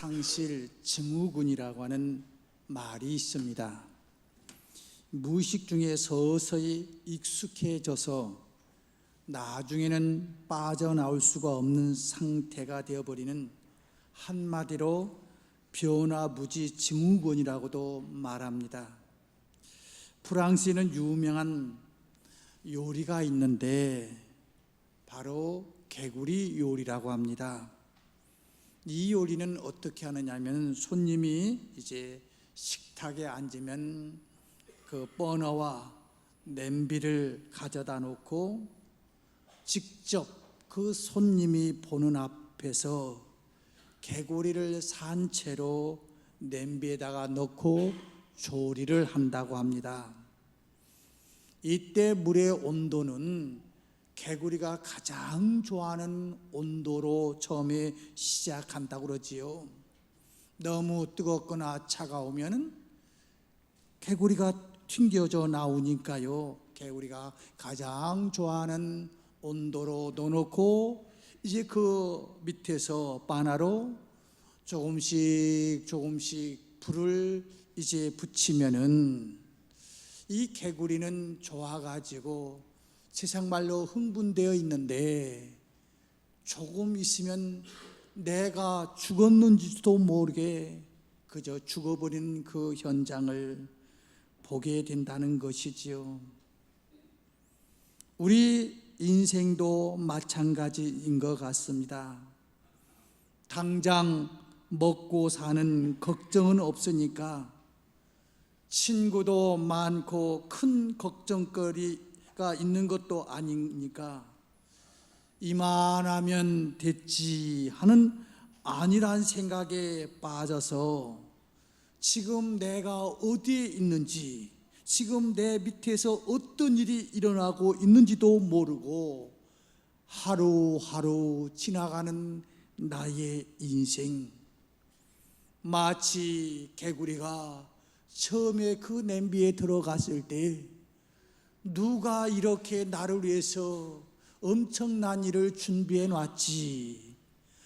상실 증후군이라고 하는 말이 있습니다. 무의식 중에 서서히 익숙해져서 나중에는 빠져나올 수가 없는 상태가 되어버리는, 한마디로 변화무지 증후군이라고도 말합니다. 프랑스에는 유명한 요리가 있는데 바로 개구리 요리라고 합니다. 이 요리는 어떻게 하느냐면, 손님이 이제 식탁에 앉으면 그 버너와 냄비를 가져다 놓고 직접 그 손님이 보는 앞에서 개구리를 산채로 냄비에다가 넣고 조리를 한다고 합니다. 이때 물의 온도는 개구리가 가장 좋아하는 온도로 처음에 시작한다고 그러지요. 너무 뜨겁거나 차가우면 개구리가 튕겨져 나오니까요, 개구리가 가장 좋아하는 온도로 넣어놓고 이제 그 밑에서 바나로 조금씩 불을 이제 붙이면은 이 개구리는 좋아가지고 세상 말로 흥분되어 있는데, 조금 있으면 내가 죽었는지도 모르게 그저 죽어버리는 그 현장을 보게 된다는 것이지요. 우리 인생도 마찬가지인 것 같습니다. 당장 먹고 사는 걱정은 없으니까, 친구도 많고 큰 걱정거리가 있는 것도 아니니까 이만하면 됐지 하는 안일한 생각에 빠져서 지금 내가 어디에 있는지, 지금 내 밑에서 어떤 일이 일어나고 있는지도 모르고 하루하루 지나가는 나의 인생, 마치 개구리가 처음에 그 냄비에 들어갔을 때 누가 이렇게 나를 위해서 엄청난 일을 준비해 놨지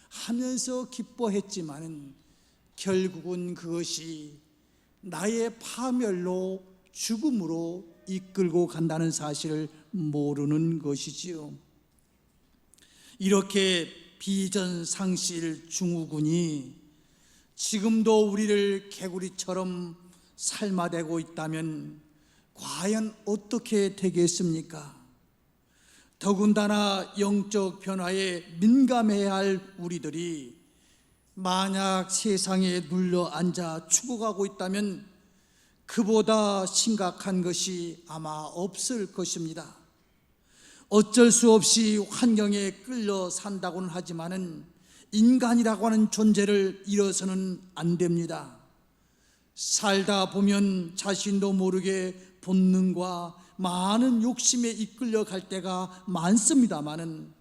하면서 기뻐했지만, 결국은 그것이 나의 파멸로, 죽음으로 이끌고 간다는 사실을 모르는 것이지요. 이렇게 비전상실 증후군이 지금도 우리를 개구리처럼 삶아대고 있다면 과연 어떻게 되겠습니까? 더군다나 영적 변화에 민감해야 할 우리들이 만약 세상에 눌러 앉아 죽어가고 있다면 그보다 심각한 것이 아마 없을 것입니다. 어쩔 수 없이 환경에 끌려 산다고는 하지만은 인간이라고 하는 존재를 잃어서는 안 됩니다. 살다 보면 자신도 모르게 본능과 많은 욕심에 이끌려 갈 때가 많습니다마는,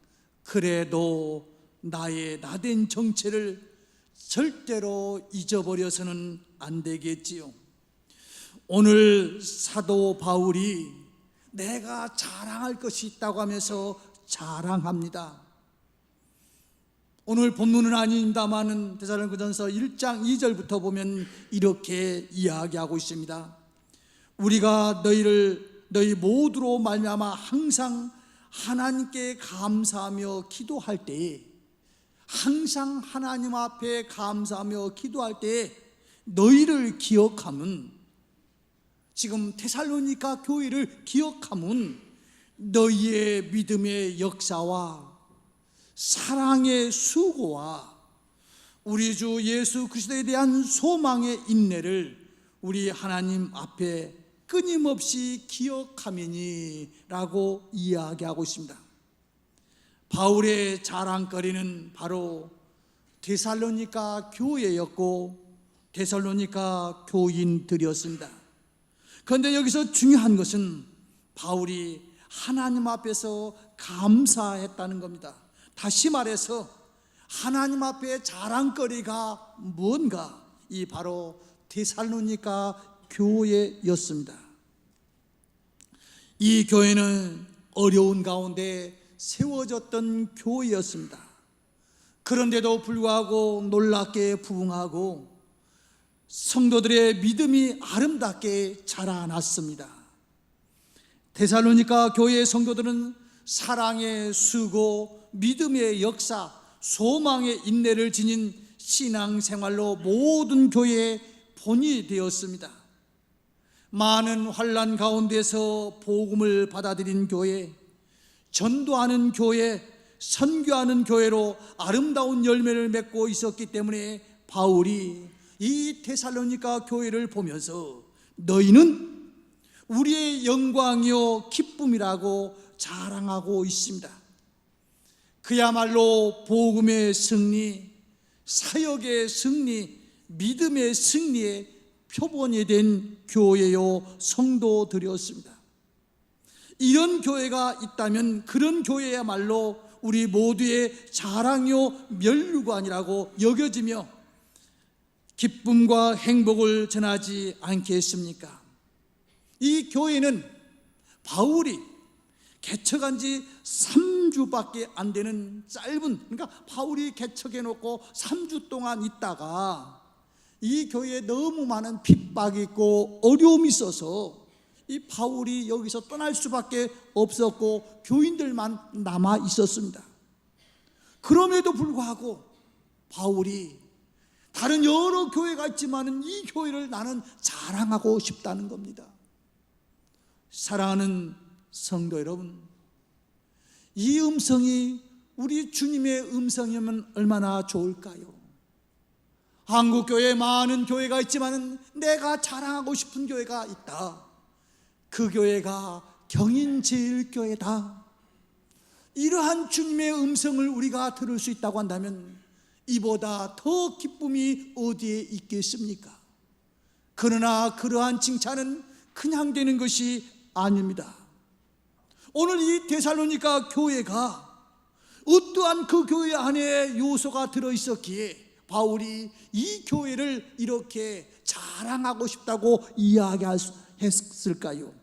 그래도 나의 나된 정체를 절대로 잊어버려서는 안 되겠지요. 오늘 사도 바울이 내가 자랑할 것이 있다고 하면서 자랑합니다. 오늘 본문은 아닙니다마는 데살로니가전서 1장 2절부터 보면 이렇게 이야기하고 있습니다. 우리가 너희 모두로 말미암아 항상 하나님께 감사하며 기도할 때에, 항상 하나님 앞에 감사하며 기도할 때에 너희를 기억하면, 지금 데살로니가 교회를 기억하면 너희의 믿음의 역사와 사랑의 수고와 우리 주 예수 그리스도에 대한 소망의 인내를 우리 하나님 앞에 끊임없이 기억하미니 라고 이야기하고 있습니다. 바울의 자랑거리는 바로 데살로니가 교회였고 데살로니가 교인들이었습니다. 그런데 여기서 중요한 것은 바울이 하나님 앞에서 감사했다는 겁니다. 다시 말해서 하나님 앞에 자랑거리가 뭔가, 이 바로 데살로니가 교회였습니다. 이 교회는 어려운 가운데 세워졌던 교회였습니다. 그런데도 불구하고 놀랍게 부흥하고 성도들의 믿음이 아름답게 자라났습니다. 데살로니가 교회의 성도들은 사랑의 수고, 믿음의 역사, 소망의 인내를 지닌 신앙생활로 모든 교회의 본이 되었습니다. 많은 환난 가운데서 복음을 받아들인 교회, 전도하는 교회, 선교하는 교회로 아름다운 열매를 맺고 있었기 때문에 바울이 이 데살로니가 교회를 보면서 너희는 우리의 영광이요 기쁨이라고 자랑하고 있습니다. 그야말로 복음의 승리, 사역의 승리, 믿음의 승리의 표본이 된 교회요 성도들이었습니다. 이런 교회가 있다면 그런 교회야말로 우리 모두의 자랑요 면류관이라고 여겨지며 기쁨과 행복을 전하지 않겠습니까? 이 교회는 바울이 개척한 지 3주밖에 안 되는 짧은, 그러니까 바울이 개척해 놓고 3주 동안 있다가 이 교회에 너무 많은 핍박이 있고 어려움이 있어서 이 바울이 여기서 떠날 수밖에 없었고 교인들만 남아 있었습니다. 그럼에도 불구하고 바울이 다른 여러 교회가 있지만 이 교회를 나는 자랑하고 싶다는 겁니다. 사랑하는 성도 여러분, 이 음성이 우리 주님의 음성이면 얼마나 좋을까요? 한국교회에 많은 교회가 있지만 내가 자랑하고 싶은 교회가 있다. 그 교회가 경인제일교회다. 이러한 주님의 음성을 우리가 들을 수 있다고 한다면 이보다 더 기쁨이 어디에 있겠습니까? 그러나 그러한 칭찬은 그냥 되는 것이 아닙니다. 오늘 이 데살로니가 교회가 어떠한 그 교회 안에 요소가 들어있었기에 바울이 이 교회를 이렇게 자랑하고 싶다고 이야기했을까요?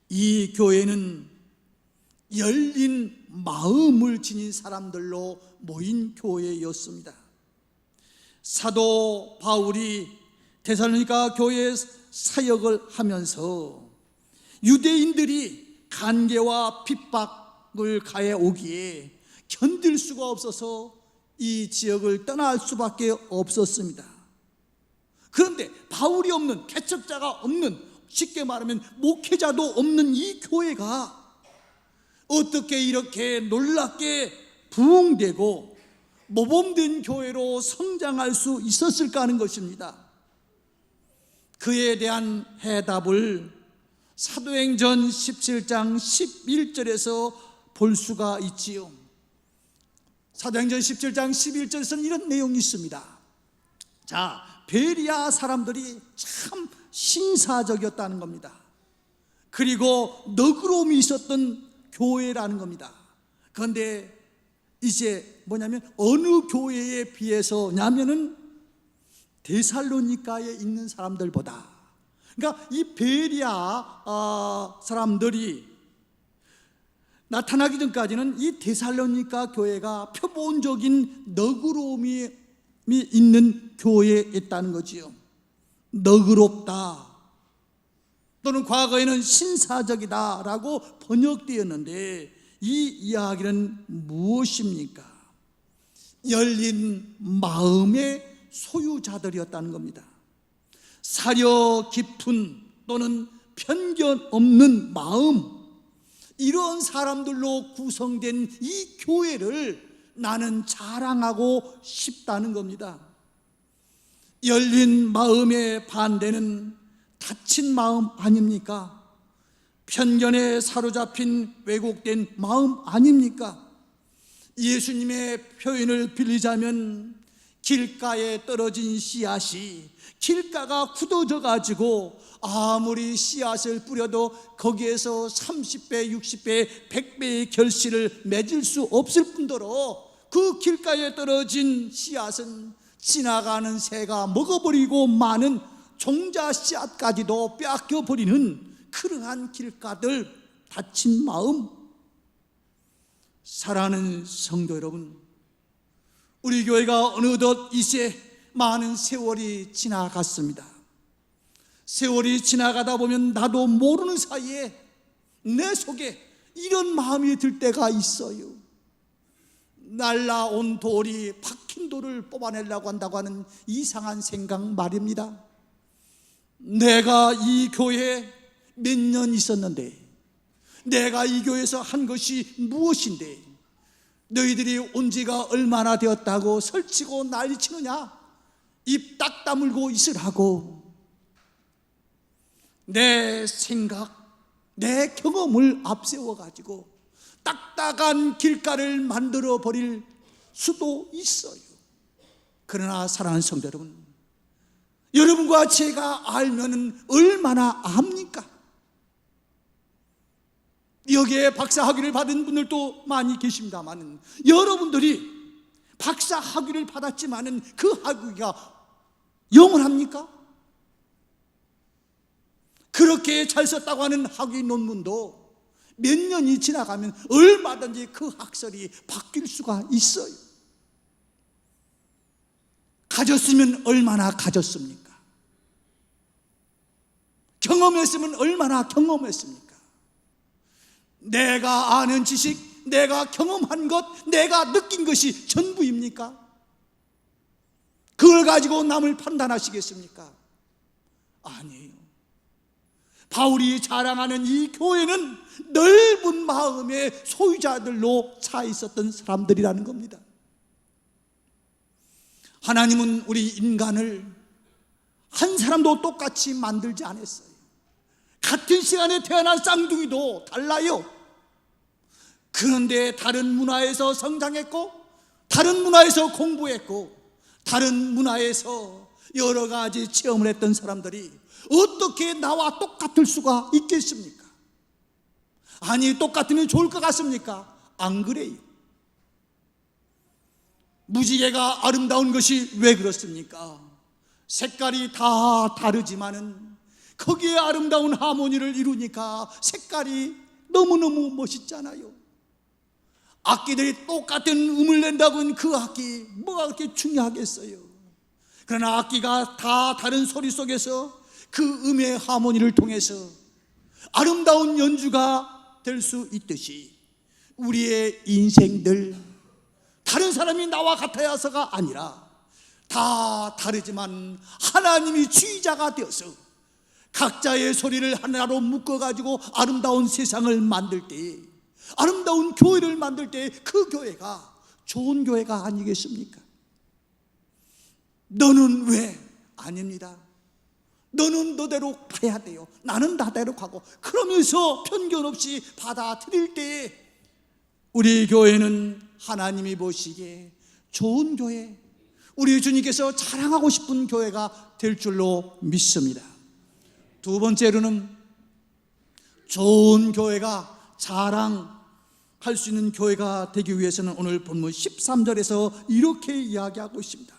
이 교회는 열린 마음을 지닌 사람들로 모인 교회였습니다. 사도 바울이 데살로니가 교회에 사역을 하면서 유대인들이 간계와 핍박을 가해 오기에 견딜 수가 없어서 이 지역을 떠날 수밖에 없었습니다. 그런데 바울이 없는, 개척자가 없는, 쉽게 말하면 목회자도 없는 이 교회가 어떻게 이렇게 놀랍게 부흥되고 모범된 교회로 성장할 수 있었을까 하는 것입니다. 그에 대한 해답을 사도행전 17장 11절에서 볼 수가 있지요. 사도행전 17장 11절에서는 이런 내용이 있습니다. 자, 베리아 사람들이 참 신사적이었다는 겁니다. 그리고 너그러움이 있었던 교회라는 겁니다. 그런데 이제 뭐냐면 어느 교회에 비해서냐면은 데살로니가에 있는 사람들보다, 그러니까 이 베리아 사람들이 나타나기 전까지는 이 데살로니가 교회가 표본적인 너그러움이 있는 교회였다는 거지요. 너그럽다 또는 과거에는 신사적이다라고 번역되었는데 이 이야기는 무엇입니까? 열린 마음의 소유자들이었다는 겁니다. 사려 깊은 또는 편견 없는 마음, 이런 사람들로 구성된 이 교회를 나는 자랑하고 싶다는 겁니다. 열린 마음의 반대는 닫힌 마음 아닙니까? 편견에 사로잡힌 왜곡된 마음 아닙니까? 예수님의 표현을 빌리자면 길가에 떨어진 씨앗이 길가가 굳어져 가지고 아무리 씨앗을 뿌려도 거기에서 30배, 60배, 100배의 결실을 맺을 수 없을 뿐더러 그 길가에 떨어진 씨앗은 지나가는 새가 먹어버리고 많은 종자 씨앗까지도 빼앗겨버리는 그러한 길가들, 닫힌 마음. 사랑하는 성도 여러분, 우리 교회가 어느덧 이제 많은 세월이 지나갔습니다. 세월이 지나가다 보면 나도 모르는 사이에 내 속에 이런 마음이 들 때가 있어요. 날라온 돌이 박힌 돌을 뽑아내려고 한다고 하는 이상한 생각 말입니다. 내가 이 교회에 몇 년 있었는데, 내가 이 교회에서 한 것이 무엇인데 너희들이 온 지가 얼마나 되었다고 설치고 난리치느냐? 입 딱 다물고 있으라고. 내 생각, 내 경험을 앞세워가지고 딱딱한 길가를 만들어 버릴 수도 있어요. 그러나 사랑하는 성도 여러분, 여러분과 제가 알면 얼마나 압니까? 여기에 박사학위를 받은 분들도 많이 계십니다만, 여러분들이 박사학위를 받았지만 그 학위가 영원합니까? 그렇게 잘 썼다고 하는 학위 논문도 몇 년이 지나가면 얼마든지 그 학설이 바뀔 수가 있어요. 가졌으면 얼마나 가졌습니까? 경험했으면 얼마나 경험했습니까? 내가 아는 지식, 내가 경험한 것, 내가 느낀 것이 전부입니까? 그걸 가지고 남을 판단하시겠습니까? 아니에요. 바울이 자랑하는 이 교회는 넓은 마음의 소유자들로 차 있었던 사람들이라는 겁니다. 하나님은 우리 인간을 한 사람도 똑같이 만들지 않았어요. 같은 시간에 태어난 쌍둥이도 달라요. 그런데 다른 문화에서 성장했고, 다른 문화에서 공부했고, 다른 문화에서 여러 가지 체험을 했던 사람들이 어떻게 나와 똑같을 수가 있겠습니까? 아니, 똑같으면 좋을 것 같습니까? 안 그래요. 무지개가 아름다운 것이 왜 그렇습니까? 색깔이 다 다르지만은 거기에 아름다운 하모니를 이루니까 색깔이 너무너무 멋있잖아요. 악기들이 똑같은 음을 낸다고 하면 그 악기 뭐가 그렇게 중요하겠어요? 그러나 악기가 다 다른 소리 속에서 그 음의 하모니를 통해서 아름다운 연주가 될 수 있듯이 우리의 인생들, 다른 사람이 나와 같아야서가 아니라 다 다르지만 하나님이 주의자가 되어서 각자의 소리를 하나로 묶어가지고 아름다운 세상을 만들 때, 아름다운 교회를 만들 때 그 교회가 좋은 교회가 아니겠습니까? 너는 왜? 아닙니다. 너는 너대로 가야 돼요. 나는 나대로 가고, 그러면서 편견 없이 받아들일 때 우리 교회는 하나님이 보시기에 좋은 교회, 우리 주님께서 자랑하고 싶은 교회가 될 줄로 믿습니다. 두 번째로는 좋은 교회가 자랑할 수 있는 교회가 되기 위해서는 오늘 본문 13절에서 이렇게 이야기하고 있습니다.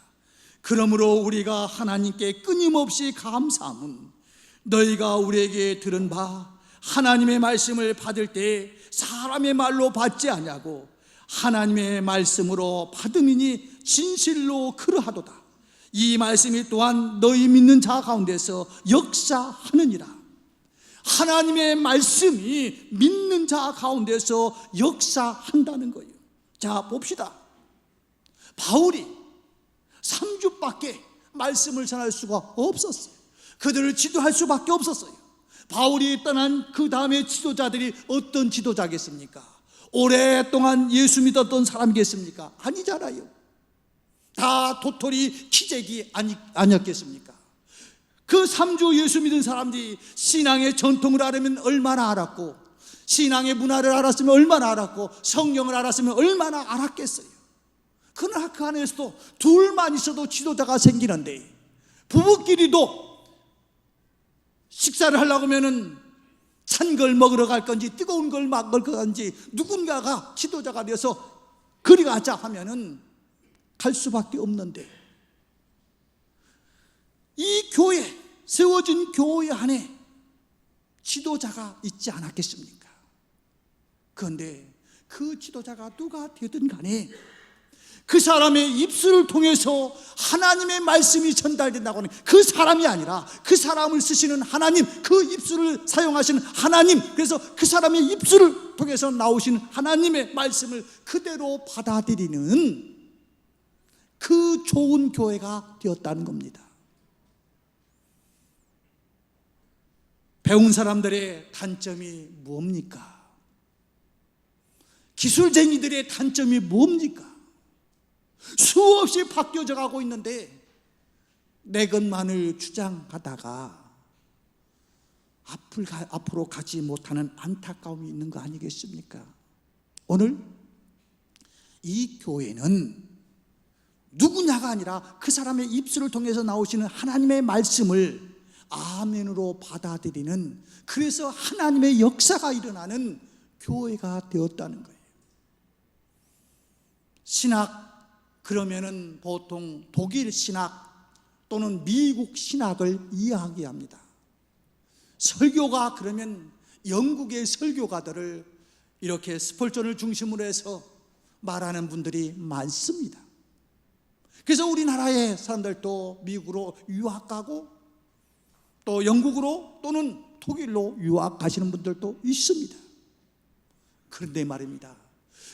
그러므로 우리가 하나님께 끊임없이 감사함은 너희가 우리에게 들은 바 하나님의 말씀을 받을 때 사람의 말로 받지 아니하고 하나님의 말씀으로 받음이니 진실로 그러하도다. 이 말씀이 또한 너희 믿는 자 가운데서 역사하느니라. 하나님의 말씀이 믿는 자 가운데서 역사한다는 거예요. 자, 봅시다. 바울이 3주밖에 말씀을 전할 수가 없었어요. 그들을 지도할 수밖에 없었어요. 바울이 떠난 그 다음에 지도자들이 어떤 지도자겠습니까? 오랫동안 예수 믿었던 사람이겠습니까? 아니잖아요. 다 도토리 키재기 아니었겠습니까? 그 3주 예수 믿은 사람들이 신앙의 전통을 알으면 얼마나 알았고, 신앙의 문화를 알았으면 얼마나 알았고, 성경을 알았으면 얼마나 알았겠어요. 그러나 그 안에서도 둘만 있어도 지도자가 생기는데, 부부끼리도 식사를 하려고 하면은 찬 걸 먹으러 갈 건지 뜨거운 걸 먹을 건지 누군가가 지도자가 되어서 그리 가자 하면은 갈 수밖에 없는데, 이 교회, 세워진 교회 안에 지도자가 있지 않았겠습니까? 그런데 그 지도자가 누가 되든 간에 그 사람의 입술을 통해서 하나님의 말씀이 전달된다고 하는 그 사람이 아니라 그 사람을 쓰시는 하나님, 그 입술을 사용하시는 하나님, 그래서 그 사람의 입술을 통해서 나오신 하나님의 말씀을 그대로 받아들이는 그 좋은 교회가 되었다는 겁니다. 배운 사람들의 단점이 뭡니까? 기술쟁이들의 단점이 뭡니까? 수없이 바뀌어져 가고 있는데 내 것만을 주장하다가 앞으로 가지 못하는 안타까움이 있는 거 아니겠습니까? 오늘 이 교회는 누구냐가 아니라 그 사람의 입술을 통해서 나오시는 하나님의 말씀을 아멘으로 받아들이는, 그래서 하나님의 역사가 일어나는 교회가 되었다는 거예요. 신학 그러면은 보통 독일 신학 또는 미국 신학을 이야기합니다. 설교가 그러면 영국의 설교가들을 이렇게 스펄전을 중심으로 해서 말하는 분들이 많습니다. 그래서 우리나라의 사람들도 미국으로 유학 가고 또 영국으로 또는 독일로 유학 가시는 분들도 있습니다. 그런데 말입니다,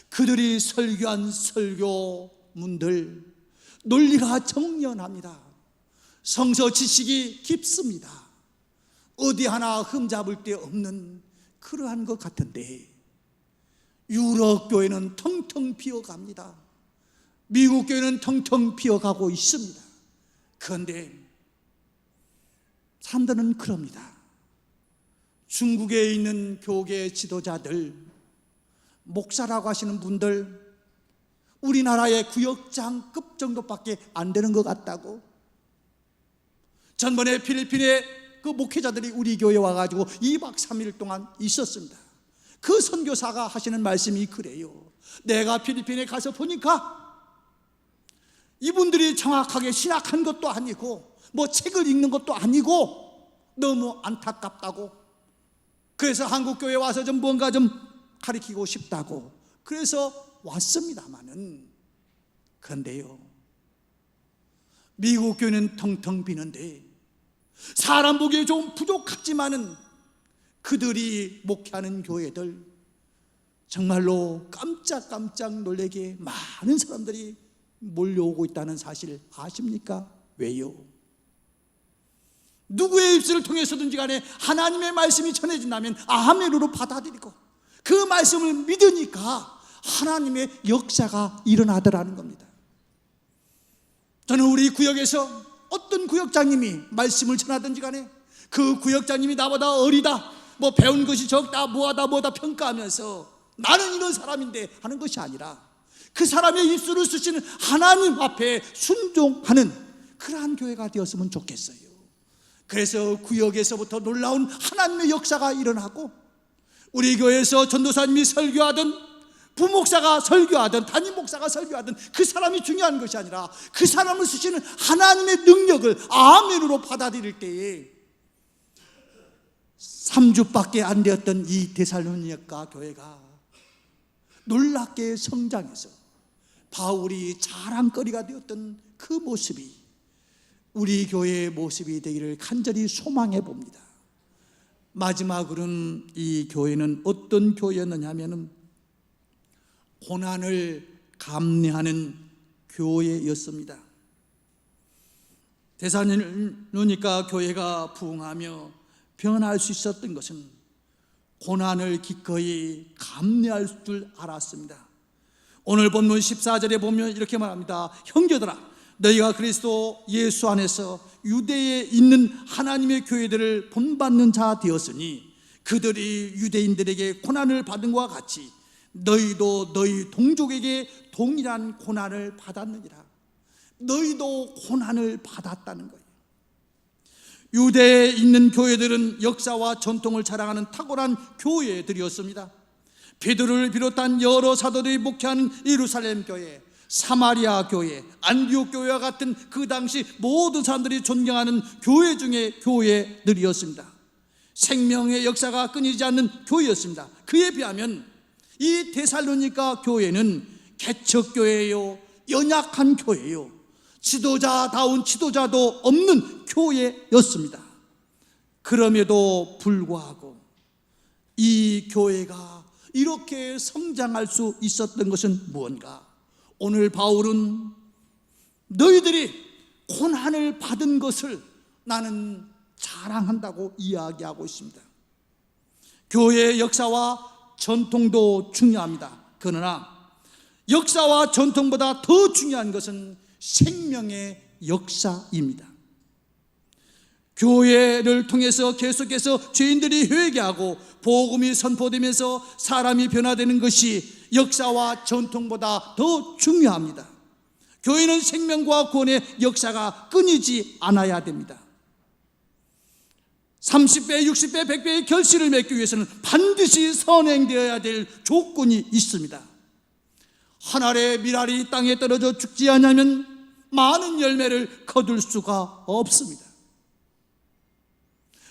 그들이 설교한 설교문들 논리가 정연합니다. 성서 지식이 깊습니다. 어디 하나 흠잡을 데 없는 그러한 것 같은데 유럽 교회는 텅텅 비어갑니다. 미국 교회는 텅텅 비어가고 있습니다. 그런데 사람들은 그럽니다. 중국에 있는 교계 지도자들, 목사라고 하시는 분들 우리나라의 구역장급 정도밖에 안 되는 것 같다고. 전번에 필리핀에 그 목회자들이 우리 교회에 와가지고 2박 3일 동안 있었습니다. 그 선교사가 하시는 말씀이 그래요. 내가 필리핀에 가서 보니까 이분들이 정확하게 신학한 것도 아니고 뭐 책을 읽는 것도 아니고 너무 안타깝다고. 그래서 한국 교회에 와서 좀 뭔가 좀 가르치고 싶다고 그래서 왔습니다마는, 그런데요 미국 교회는 텅텅 비는데 사람 보기에 좀 부족하지만은 그들이 목회하는 교회들 정말로 깜짝깜짝 놀라게 많은 사람들이 몰려오고 있다는 사실 아십니까? 왜요? 누구의 입술을 통해서든지 간에 하나님의 말씀이 전해진다면 아멘으로 받아들이고 그 말씀을 믿으니까 하나님의 역사가 일어나더라는 겁니다. 저는 우리 구역에서 어떤 구역장님이 말씀을 전하든지 간에 그 구역장님이 나보다 어리다, 뭐 배운 것이 적다, 뭐하다 평가하면서 나는 이런 사람인데 하는 것이 아니라 그 사람의 입술을 쓰시는 하나님 앞에 순종하는 그러한 교회가 되었으면 좋겠어요. 그래서 구역에서부터 놀라운 하나님의 역사가 일어나고 우리 교회에서 전도사님이 설교하든 부목사가 설교하든 담임 목사가 설교하든 그 사람이 중요한 것이 아니라 그 사람을 쓰시는 하나님의 능력을 아멘으로 받아들일 때에 3주밖에 안 되었던 이 데살로니가 교회가 놀랍게 성장해서 바울이 자랑거리가 되었던 그 모습이 우리 교회의 모습이 되기를 간절히 소망해 봅니다. 마지막으로는 이 교회는 어떤 교회였느냐 하면은 고난을 감내하는 교회였습니다. 데살로니가 교회가 부흥하며 변할 수 있었던 것은 고난을 기꺼이 감내할 줄 알았습니다. 오늘 본문 14절에 보면 이렇게 말합니다. 형제들아, 너희가 그리스도 예수 안에서 유대에 있는 하나님의 교회들을 본받는 자 되었으니 그들이 유대인들에게 고난을 받은 것과 같이 너희도 너희 동족에게 동일한 고난을 받았느니라. 너희도 고난을 받았다는 거예요. 유대에 있는 교회들은 역사와 전통을 자랑하는 탁월한 교회들이었습니다. 베드로를 비롯한 여러 사도들이 목회하는 예루살렘 교회, 사마리아 교회, 안디옥 교회와 같은 그 당시 모든 사람들이 존경하는 교회 중에 교회들이었습니다. 생명의 역사가 끊이지 않는 교회였습니다. 그에 비하면 이 데살로니가 교회는 개척교회요, 연약한 교회요, 지도자다운 지도자도 없는 교회였습니다. 그럼에도 불구하고 이 교회가 이렇게 성장할 수 있었던 것은 무언가? 오늘 바울은 너희들이 고난을 받은 것을 나는 자랑한다고 이야기하고 있습니다. 교회의 역사와 전통도 중요합니다. 그러나 역사와 전통보다 더 중요한 것은 생명의 역사입니다. 교회를 통해서 계속해서 죄인들이 회개하고 복음이 선포되면서 사람이 변화되는 것이 역사와 전통보다 더 중요합니다. 교회는 생명과 구원의 역사가 끊이지 않아야 됩니다. 30배, 60배, 100배의 결실을 맺기 위해서는 반드시 선행되어야 될 조건이 있습니다. 한 알의 밀알이 땅에 떨어져 죽지 않으면 많은 열매를 거둘 수가 없습니다.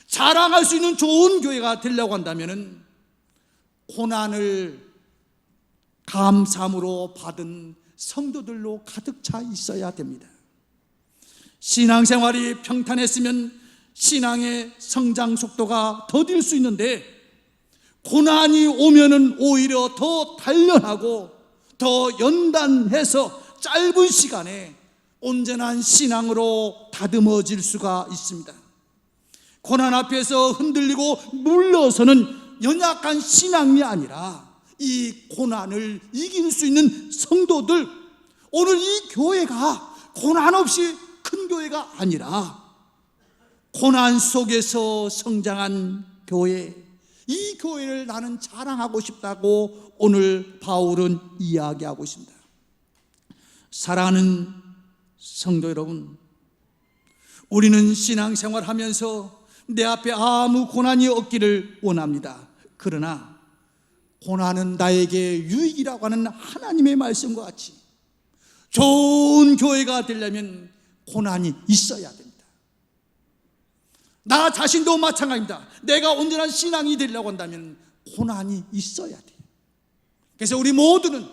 자랑할 수 있는 좋은 교회가 되려고 한다면 고난을 감사함으로 받은 성도들로 가득 차 있어야 됩니다. 신앙생활이 평탄했으면 신앙의 성장 속도가 더딜 수 있는데, 고난이 오면은 오히려 더 단련하고 더 연단해서 짧은 시간에 온전한 신앙으로 다듬어질 수가 있습니다. 고난 앞에서 흔들리고 물러서는 연약한 신앙이 아니라 이 고난을 이길 수 있는 성도들, 오늘 이 교회가 고난 없이 큰 교회가 아니라 고난 속에서 성장한 교회, 이 교회를 나는 자랑하고 싶다고 오늘 바울은 이야기하고 있습니다. 사랑하는 성도 여러분, 우리는 신앙생활 하면서 내 앞에 아무 고난이 없기를 원합니다. 그러나 고난은 나에게 유익이라고 하는 하나님의 말씀과 같이 좋은 교회가 되려면 고난이 있어야 됩니다. 나 자신도 마찬가지입니다. 내가 온전한 신앙이 되려고 한다면 고난이 있어야 돼요. 그래서 우리 모두는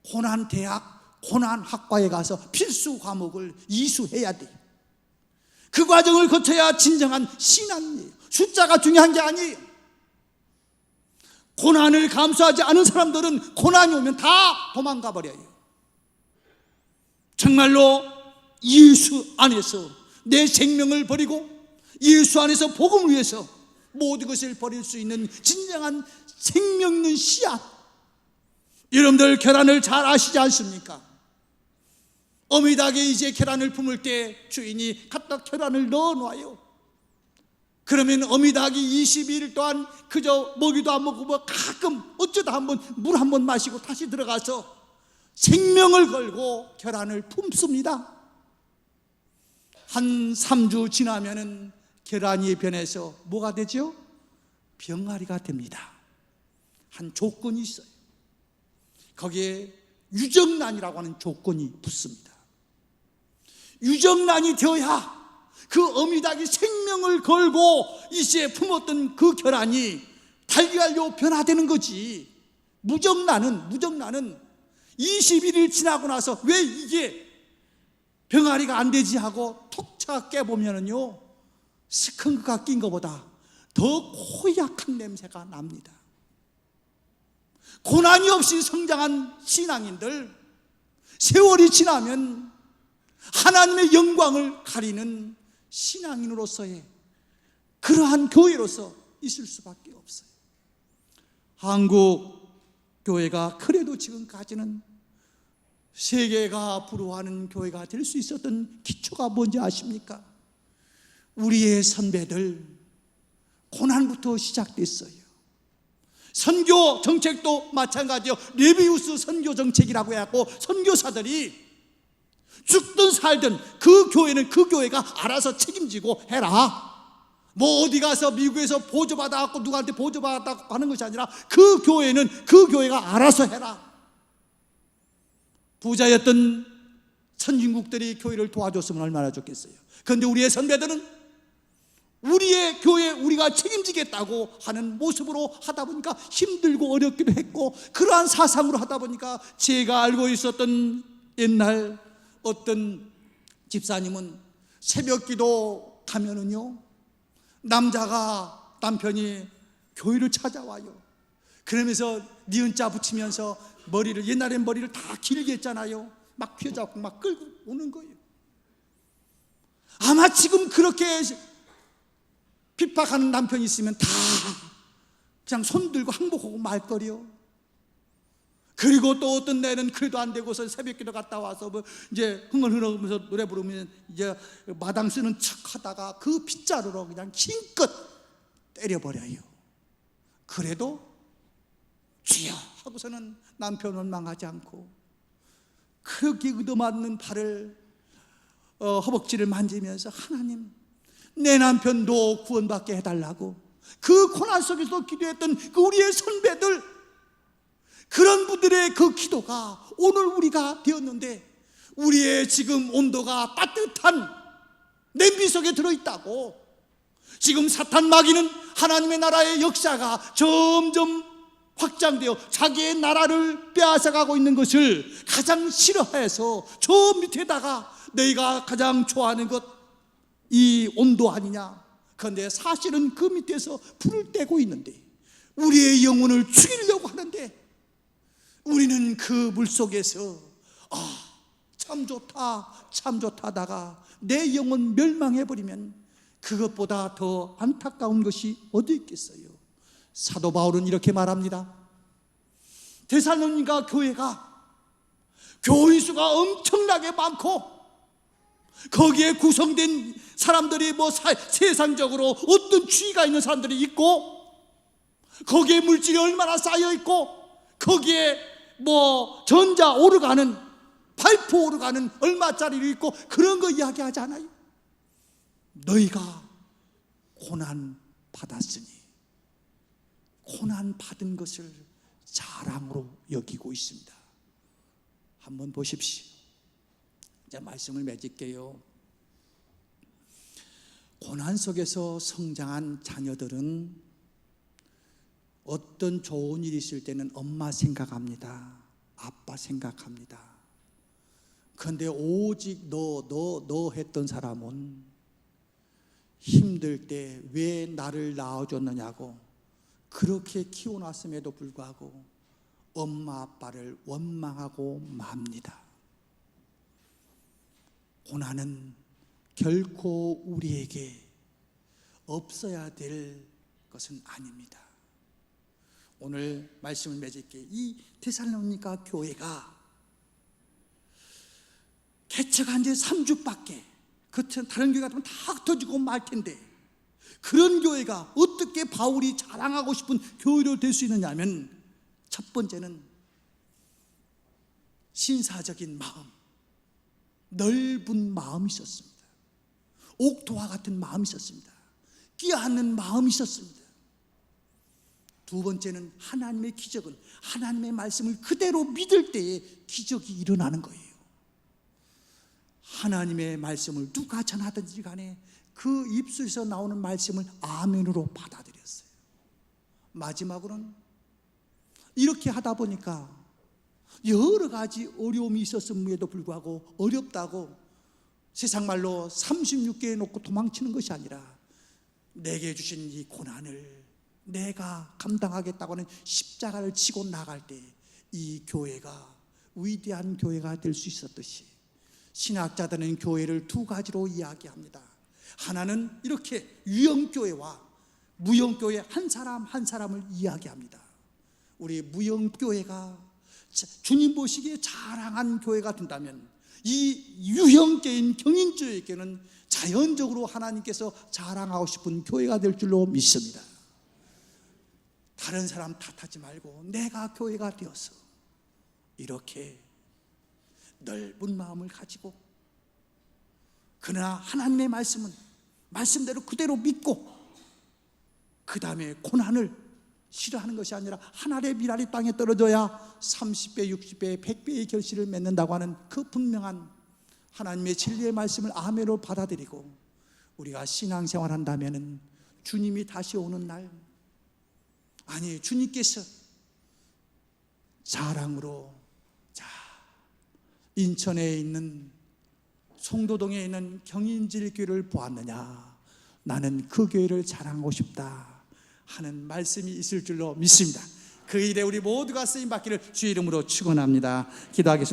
고난 대학, 고난 학과에 가서 필수 과목을 이수해야 돼요. 그 과정을 거쳐야 진정한 신앙이에요. 숫자가 중요한 게 아니에요. 고난을 감수하지 않은 사람들은 고난이 오면 다 도망가 버려요. 정말로 예수 안에서 내 생명을 버리고 예수 안에서 복음을 위해서 모든 것을 버릴 수 있는 진정한 생명 있는 씨앗, 여러분들 계란을 잘 아시지 않습니까? 어미닭이 이제 계란을 품을 때 주인이 갖다 계란을 넣어놔요. 그러면 어미닭이 22일 동안 그저 먹이도 안 먹고 가끔 어쩌다 한번 물 한 번 마시고 다시 들어가서 생명을 걸고 계란을 품습니다. 한 3주 지나면은 계란이 변해서 뭐가 되죠? 병아리가 됩니다. 한 조건이 있어요. 거기에 유정란이라고 하는 조건이 붙습니다. 유정란이 되어야 그 어미닭이 생명을 걸고 이제 품었던 그 계란이 달걀로 변화되는 거지. 무정란은 21일 지나고 나서 왜 이게 병아리가 안 되지 하고 톡 차 깨보면은요, 스컹크가 낀 것보다 더 고약한 냄새가 납니다. 고난이 없이 성장한 신앙인들, 세월이 지나면 하나님의 영광을 가리는 신앙인으로서의 그러한 교회로서 있을 수밖에 없어요. 한국 교회가 그래도 지금까지는 세계가 부러워하는 교회가 될 수 있었던 기초가 뭔지 아십니까? 우리의 선배들 고난부터 시작됐어요. 선교 정책도 마찬가지요. 레비우스 선교 정책이라고 해갖고 선교사들이 죽든 살든 그 교회는 그 교회가 알아서 책임지고 해라. 뭐 어디 가서 미국에서 보조받아갖고 누구한테 보조받았다고 하는 것이 아니라 그 교회는 그 교회가 알아서 해라. 부자였던 선진국들이 교회를 도와줬으면 얼마나 좋겠어요. 그런데 우리의 선배들은 우리의 교회 우리가 책임지겠다고 하는 모습으로 하다 보니까 힘들고 어렵기도 했고, 그러한 사상으로 하다 보니까 제가 알고 있었던 옛날 어떤 집사님은 새벽 기도 가면은요, 남편이 교회를 찾아와요. 그러면서 니은자 붙이면서 옛날엔 머리를 다 길게 했잖아요. 막 휘어잡고 막 끌고 오는 거예요. 아마 지금 그렇게 핍박하는 남편이 있으면 다 그냥 손들고 항복하고 말거리요. 그리고 또 어떤 날은 그래도 안 되고서 새벽기도 갔다 와서 이제 흥얼흥얼하면서 노래 부르면 이제 마당 쓰는 척하다가 그 빗자루로 그냥 힘껏 때려버려요. 그래도 주여 하고서는 남편 원망하지 않고 그렇게 얻어맞는 발을 허벅지를 만지면서 하나님, 내 남편도 구원받게 해달라고 그 고난 속에서 기도했던 그 우리의 선배들, 그런 분들의 그 기도가 오늘 우리가 되었는데, 우리의 지금 온도가 따뜻한 냄비 속에 들어있다고, 지금 사탄 마귀는 하나님의 나라의 역사가 점점 확장되어 자기의 나라를 빼앗아가고 있는 것을 가장 싫어해서 저 밑에다가 너희가 가장 좋아하는 것, 이 온도 아니냐. 그런데 사실은 그 밑에서 불을 떼고 있는데 우리의 영혼을 죽이려고 하는데, 우리는 그 물속에서 참 좋다 참 좋다 하다가 내 영혼 멸망해버리면 그것보다 더 안타까운 것이 어디 있겠어요. 사도 바울은 이렇게 말합니다. 데살로니가 교회가 교인 수가 엄청나게 많고 거기에 구성된 사람들이 세상적으로 어떤 주의가 있는 사람들이 있고, 거기에 물질이 얼마나 쌓여 있고, 거기에 전자 오르가는 파이프 오르가는 얼마짜리로 있고, 그런 거 이야기하지 않아요. 너희가 고난 받았으니 고난 받은 것을 자랑으로 여기고 있습니다. 한번 보십시오. 이제 말씀을 맺을게요. 고난 속에서 성장한 자녀들은 어떤 좋은 일이 있을 때는 엄마 생각합니다. 아빠 생각합니다. 그런데 오직 너 했던 사람은 힘들 때 왜 나를 낳아줬느냐고 그렇게 키워놨음에도 불구하고 엄마 아빠를 원망하고 맙니다. 고난은 결코 우리에게 없어야 될 것은 아닙니다. 오늘 말씀을 맺을게. 이 데살로니가 교회가 개척한 지 3주밖에, 다른 교회 같으면 다 흩어지고 말 텐데, 그런 교회가 어떻게 바울이 자랑하고 싶은 교회로 될 수 있느냐 하면, 첫 번째는 신사적인 마음, 넓은 마음이 있었습니다. 옥토와 같은 마음이 있었습니다. 끼어앉는 마음이 있었습니다. 두 번째는 하나님의 기적은 하나님의 말씀을 그대로 믿을 때에 기적이 일어나는 거예요. 하나님의 말씀을 누가 전하든지 간에 그 입술에서 나오는 말씀을 아멘으로 받아들였어요. 마지막으로는 이렇게 하다 보니까 여러 가지 어려움이 있었음에도 불구하고 어렵다고 세상 말로 36개에 놓고 도망치는 것이 아니라 내게 주신 이 고난을 내가 감당하겠다고 하는 십자가를 지고 나갈 때 이 교회가 위대한 교회가 될 수 있었듯이, 신학자들은 교회를 두 가지로 이야기합니다. 하나는 이렇게 유형교회와 무형교회, 한 사람 한 사람을 이야기합니다. 우리 무형교회가 주님 보시기에 자랑한 교회가 된다면, 이 유형교인 경인교회에게는 자연적으로 하나님께서 자랑하고 싶은 교회가 될 줄로 믿습니다. 다른 사람 탓하지 말고 내가 교회가 되어서 이렇게 넓은 마음을 가지고, 그러나 하나님의 말씀은 말씀대로 그대로 믿고, 그 다음에 고난을 싫어하는 것이 아니라 한 알의 밀알이 땅에 떨어져야 30배, 60배, 100배의 결실을 맺는다고 하는 그 분명한 하나님의 진리의 말씀을 아멘으로 받아들이고, 우리가 신앙생활 한다면 주님이 다시 오는 날, 아니 주님께서 자랑으로, 자 인천에 있는 송도동에 있는 경인질교를 보았느냐? 나는 그 교회를 자랑하고 싶다 하는 말씀이 있을 줄로 믿습니다. 그 일에 우리 모두가 쓰임 받기를 주의 이름으로 축원합니다. 기도하겠습니다.